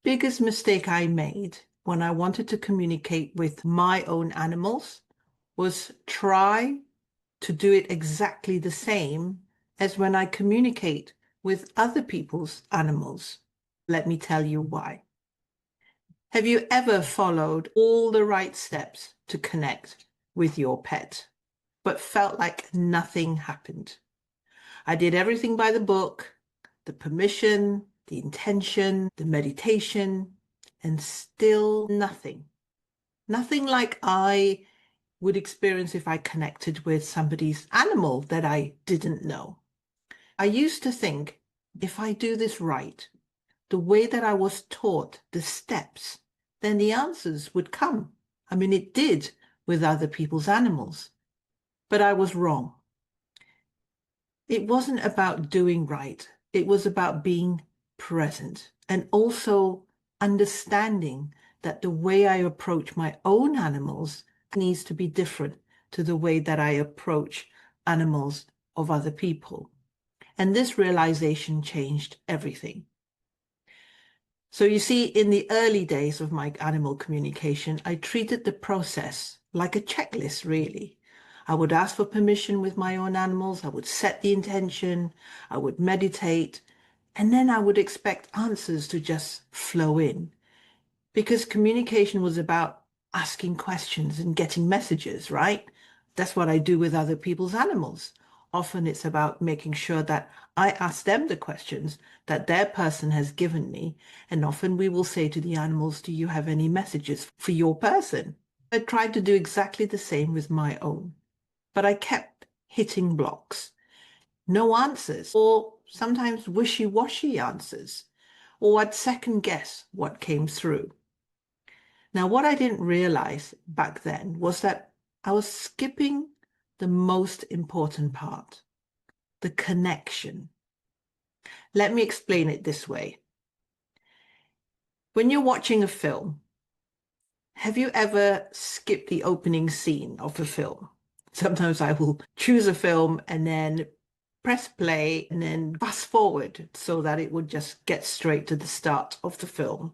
biggest mistake I made when I wanted to communicate with my own animals was try to do it exactly the same as when I communicate with other people's animals. Let me tell you why. Have you ever followed all the right steps to connect with your pet, but felt like nothing happened? I did everything by the book, the permission, the intention, the meditation, and still nothing. Nothing like I would experience if I connected with somebody's animal that I didn't know. I used to think, if I do this right, the way that I was taught the steps, then the answers would come. I mean, it did with other people's animals, but I was wrong. It wasn't about doing right. It was about being present and also understanding that the way I approach my own animals needs to be different to the way that I approach animals of other people. And this realization changed everything. So you see, in the early days of my animal communication, I treated the process like a checklist, really. I would ask for permission with my own animals. I would set the intention. I would meditate. And then I would expect answers to just flow in. Because communication was about asking questions and getting messages, right? That's what I do with other people's animals. Often it's about making sure that I ask them the questions that their person has given me. And often we will say to the animals, do you have any messages for your person? I tried to do exactly the same with my own, but I kept hitting blocks. No answers, or sometimes wishy-washy answers, or I'd second guess what came through. Now, what I didn't realize back then was that I was skipping the most important part, the connection. Let me explain it this way. When you're watching a film, have you ever skipped the opening scene of a film? Sometimes I will choose a film and then press play and then fast forward so that it would just get straight to the start of the film.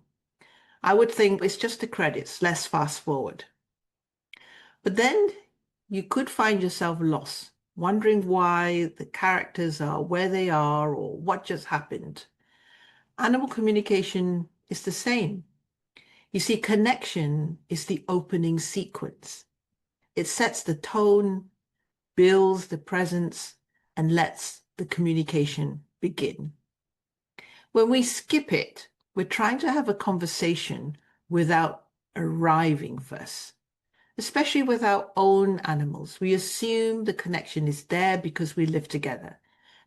I would think it's just the credits, let's fast forward. But then you could find yourself lost, wondering why the characters are where they are or what just happened. Animal communication is the same. You see, connection is the opening sequence. It sets the tone, builds the presence, and lets the communication begin. When we skip it, we're trying to have a conversation without arriving first. Especially with our own animals. We assume the connection is there because we live together.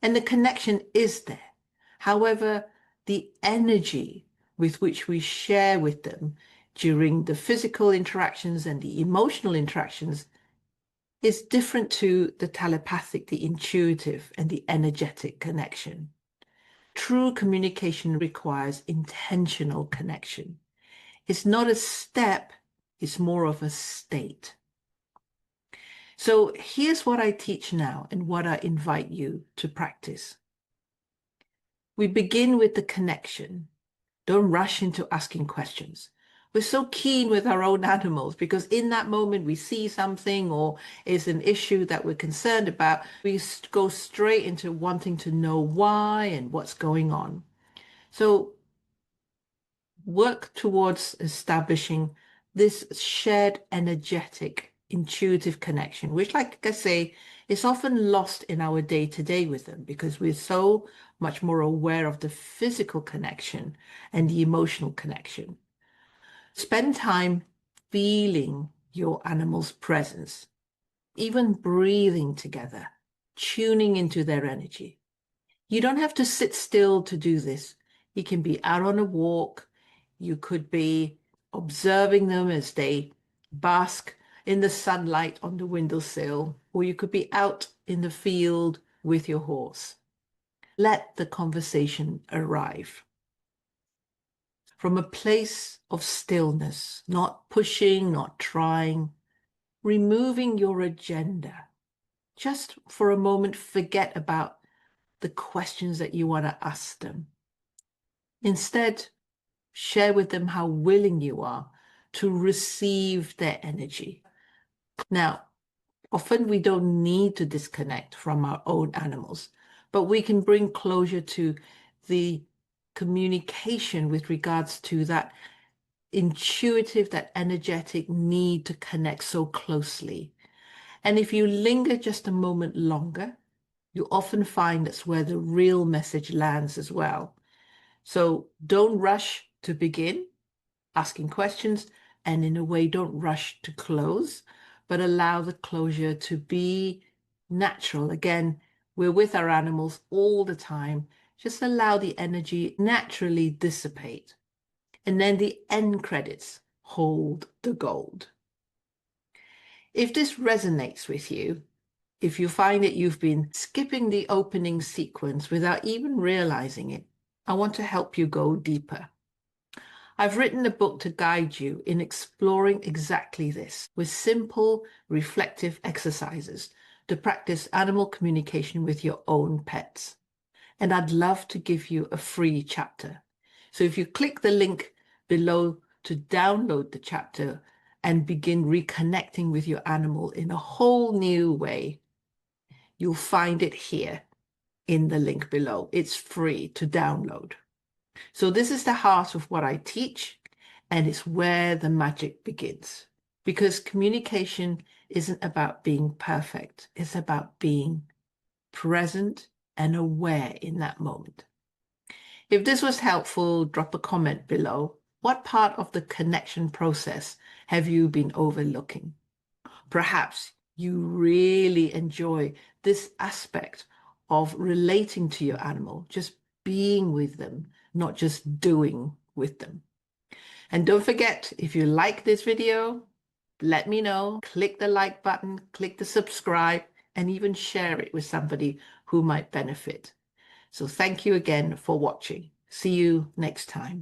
And the connection is there. However, the energy with which we share with them during the physical interactions and the emotional interactions is different to the telepathic, the intuitive, and the energetic connection. True communication requires intentional connection. It's not a step, it's more of a state. So here's what I teach now and what I invite you to practice. We begin with the connection. Don't rush into asking questions. We're so keen with our own animals because in that moment we see something or is an issue that we're concerned about. We go straight into wanting to know why and what's going on. So work towards establishing this shared energetic, intuitive connection, which, like I say, is often lost in our day-to-day with them because we're so much more aware of the physical connection and the emotional connection. Spend time feeling your animal's presence, even breathing together, tuning into their energy. You don't have to sit still to do this. You can be out on a walk. You could be observing them as they bask in the sunlight on the windowsill, or you could be out in the field with your horse. Let the conversation arrive from a place of stillness, not pushing, not trying, removing your agenda. Just for a moment, forget about the questions that you want to ask them. Instead, Share with them how willing you are to receive their energy. Now, often we don't need to disconnect from our own animals, but we can bring closure to the communication with regards to that intuitive, that energetic need to connect so closely. And if you linger just a moment longer, you often find that's where the real message lands as well. So don't rush to begin asking questions, and in a way, don't rush to close, but allow the closure to be natural. Again, we're with our animals all the time. Just allow the energy naturally dissipate. And then the end credits hold the gold. If this resonates with you, if you find that you've been skipping the opening sequence without even realizing it, I want to help you go deeper. I've written a book to guide you in exploring exactly this with simple, reflective exercises to practice animal communication with your own pets. And I'd love to give you a free chapter. So if you click the link below to download the chapter and begin reconnecting with your animal in a whole new way, you'll find it here in the link below. It's free to download. So this is the heart of what I teach, and it's where the magic begins. Because communication isn't about being perfect. It's about being present and aware in that moment. If this was helpful, drop a comment below. What part of the connection process have you been overlooking? Perhaps you really enjoy this aspect of relating to your animal, just being with them, not just doing with them. And don't forget, if you like this video, let me know. Click the like button, click the subscribe, and even share it with somebody who might benefit. So thank you again for watching. See you next time.